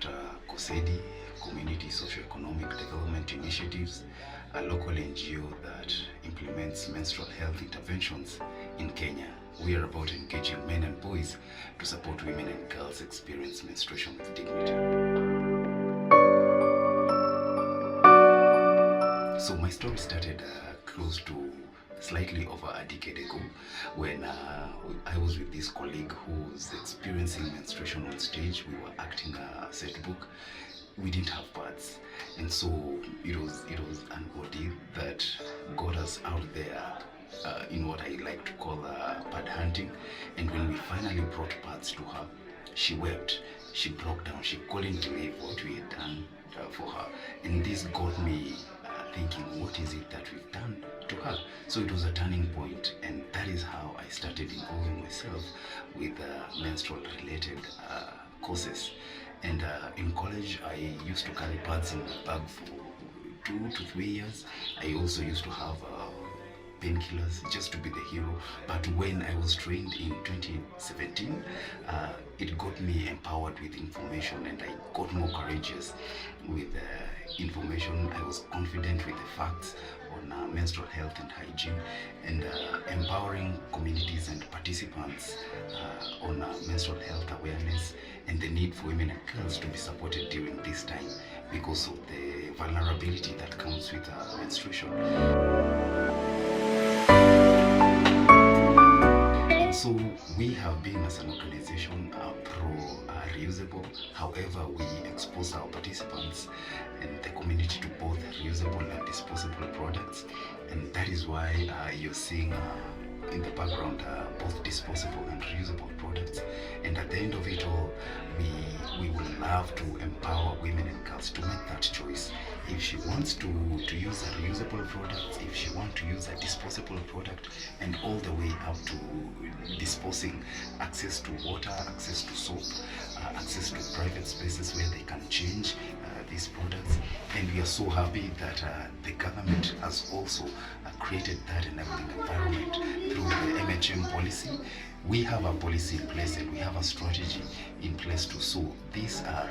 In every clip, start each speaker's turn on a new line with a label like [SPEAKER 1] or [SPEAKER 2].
[SPEAKER 1] support COSEDI, Community Socio-Economic Development Initiatives, a local NGO that implements menstrual health interventions in Kenya. We are about engaging men and boys to support women and girls experience menstruation with dignity. So my story started close to slightly over a decade ago when I was with this colleague who was experiencing menstruation on stage. We were acting a set book. We didn't have pads, and so it was an ordeal that got us out there in what I like to call pad hunting. And when we finally brought pads to her, she wept, she broke down, she couldn't believe what we had done for her. And this got me thinking, what is it that we've done to her? So it was a turning point, and that is how I started involving myself with menstrual related courses. And in college, I used to carry pads in my bag for 2 to 3 years. I also used to have painkillers just to be the hero. But when I was trained in 2017, it got me empowered with information, and I got more courageous with information. I was confident with the facts on menstrual health and hygiene, and empowering communities and participants on menstrual health awareness and the need for women and girls to be supported during this time because of the vulnerability that comes with menstruation. So we have been, as an organization, pro-reusable. However, we expose our participants and the community to both reusable and disposable products, and that is why you're seeing in the background both disposable and reusable products. And at the end of it all, we would love to empower women and girls to make that choice. If she wants to use a reusable product, if she wants to use a disposable product, and all the way up to disposing, access to water, access to soap, access to private spaces where they can change these products. And we are so happy that the government has also created that enabling environment through the MHM policy. We have a policy in place and we have a strategy in place too. So these are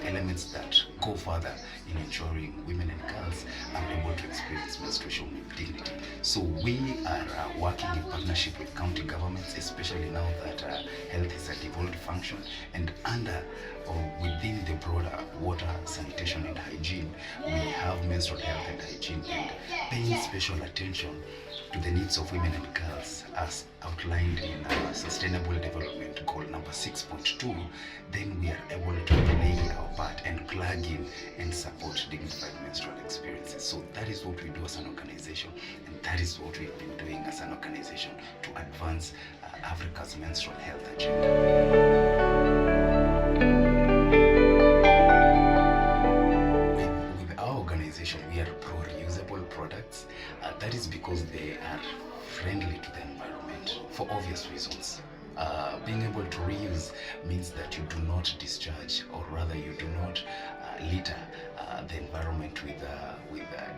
[SPEAKER 1] elements that go further in ensuring women and girls are able to experience menstruation with dignity. So we are working in partnership with county governments, especially now that health is a devolved function, and under or within the broader water, sanitation and hygiene, we have menstrual health and hygiene, and paying special attention to the needs of women and girls as outlined in Sustainable Development Goal number 6.2, then we are able to play our part and plug in and support dignified menstrual experiences. So that is what we do as an organization, and that is what we've been doing as an organization to advance Africa's menstrual health agenda. With our organization, we are pro-reusable products. That is because they are friendly to the environment for obvious reasons. Being able to reuse means that you do not discharge, or rather you do not litter the environment with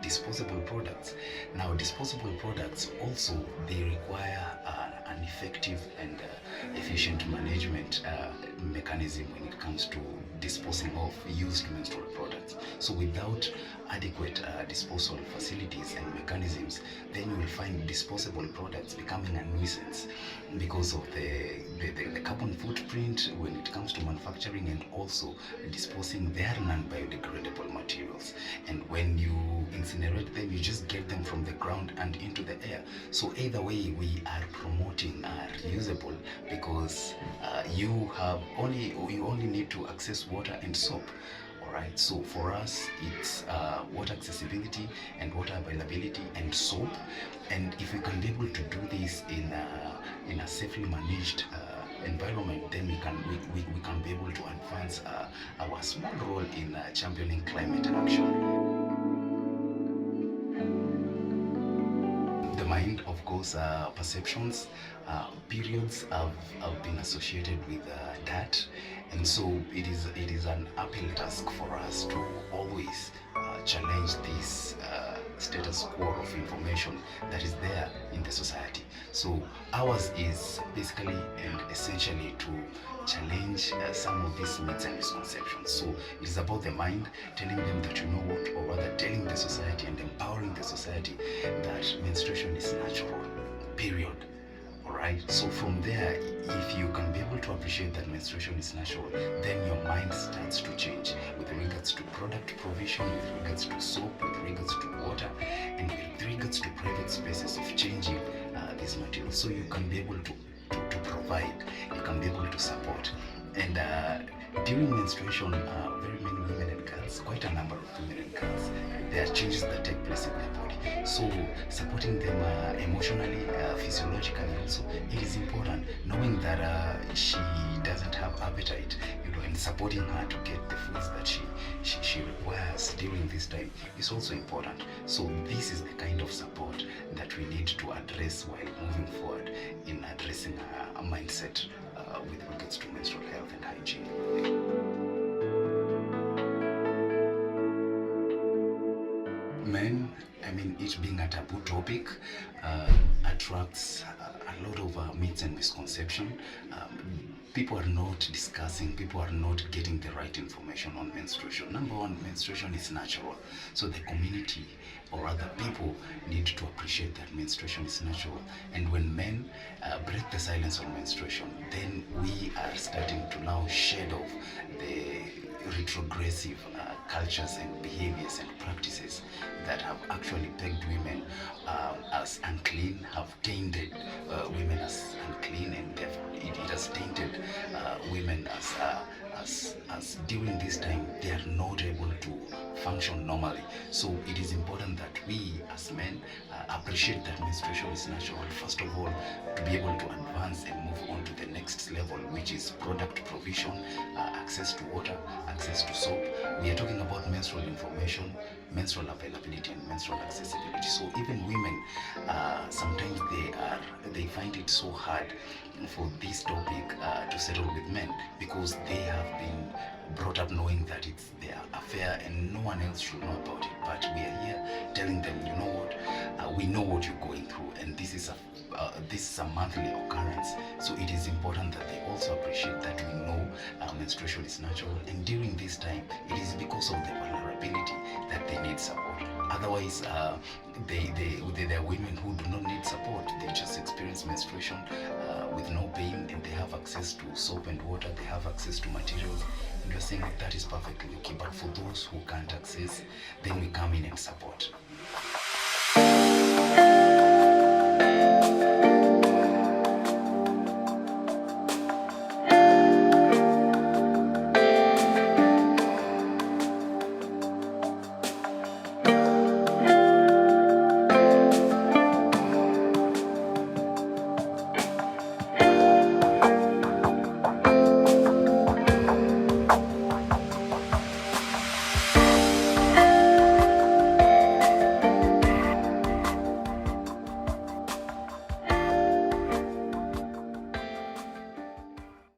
[SPEAKER 1] disposable products. Now, disposable products also, they require an effective and efficient management mechanism when it comes to disposing of used menstrual products. So without adequate disposal facilities and mechanisms, then you will find disposable products becoming a nuisance because of the carbon footprint when it comes to manufacturing, and also disposing their non-biodegradable materials. And when you incinerate them, you just get them from the ground and into the air. So either way, we are promoting reusable because you only need to access water and soap. Alright, so for us it's water accessibility and water availability and soap, and if we can be able to do this in a safely managed environment, then we can be able to advance our small role in championing climate action. The mind, of course, perceptions, periods have been associated with that, and so it is an uphill task for us to always challenge this status quo of information that is there in the society. So ours is basically and essentially to challenge some of these myths and misconceptions. So it is about the mind, telling them that you know what, or rather telling the society and empowering the society that menstruation is natural, period. Alright, so from there, if you can be able to appreciate that menstruation is natural, then your mind starts to change with regards to product provision, with regards to soap, with regards to water, and with regards to private spaces of changing these materials. So you can be able to provide, you can be able to support. And during menstruation, very many women and girls, quite a number of women and girls, there are changes that take place in their body. So supporting them emotionally, physiologically also, it is important. Knowing that she doesn't have appetite, and supporting her to get the foods that she requires during this time is also important. So this is the kind of support that we need to address while moving forward in addressing a mindset with regards to menstrual health and hygiene. Men, it being a taboo topic attracts a lot of myths and misconceptions. People are not discussing, people are not getting the right information on menstruation. Number one, menstruation is natural. So the community, or other people, need to appreciate that menstruation is natural. And when men break the silence on menstruation, then we are starting to now shed off the retrogressive cultures and behaviors and practices that have actually pegged women as unclean, have tainted women as unclean, and therefore it has tainted women as during this time they are not able to function normally. So it is important that we as men appreciate that menstruation is natural, first of all, to be able to advance and move on to the next level, which is product provision, access to water, access to soap. We are talking about menstrual information, menstrual availability, and menstrual accessibility. So even women, sometimes they find it so hard for this topic to settle with men, because they have been brought up knowing that it's their affair and no one else should know about it. But we are here telling them, you know what, we know what you're going through, and this is a monthly occurrence. So it is important that they also appreciate that we know menstruation is natural, and during this time it is because of the vulnerability that they need support. Otherwise, there are women who do not need support. They just experience menstruation with no pain, and they have access to soap and water, they have access to materials, and we're saying that is perfectly okay. But for those who can't access, then we come in and support.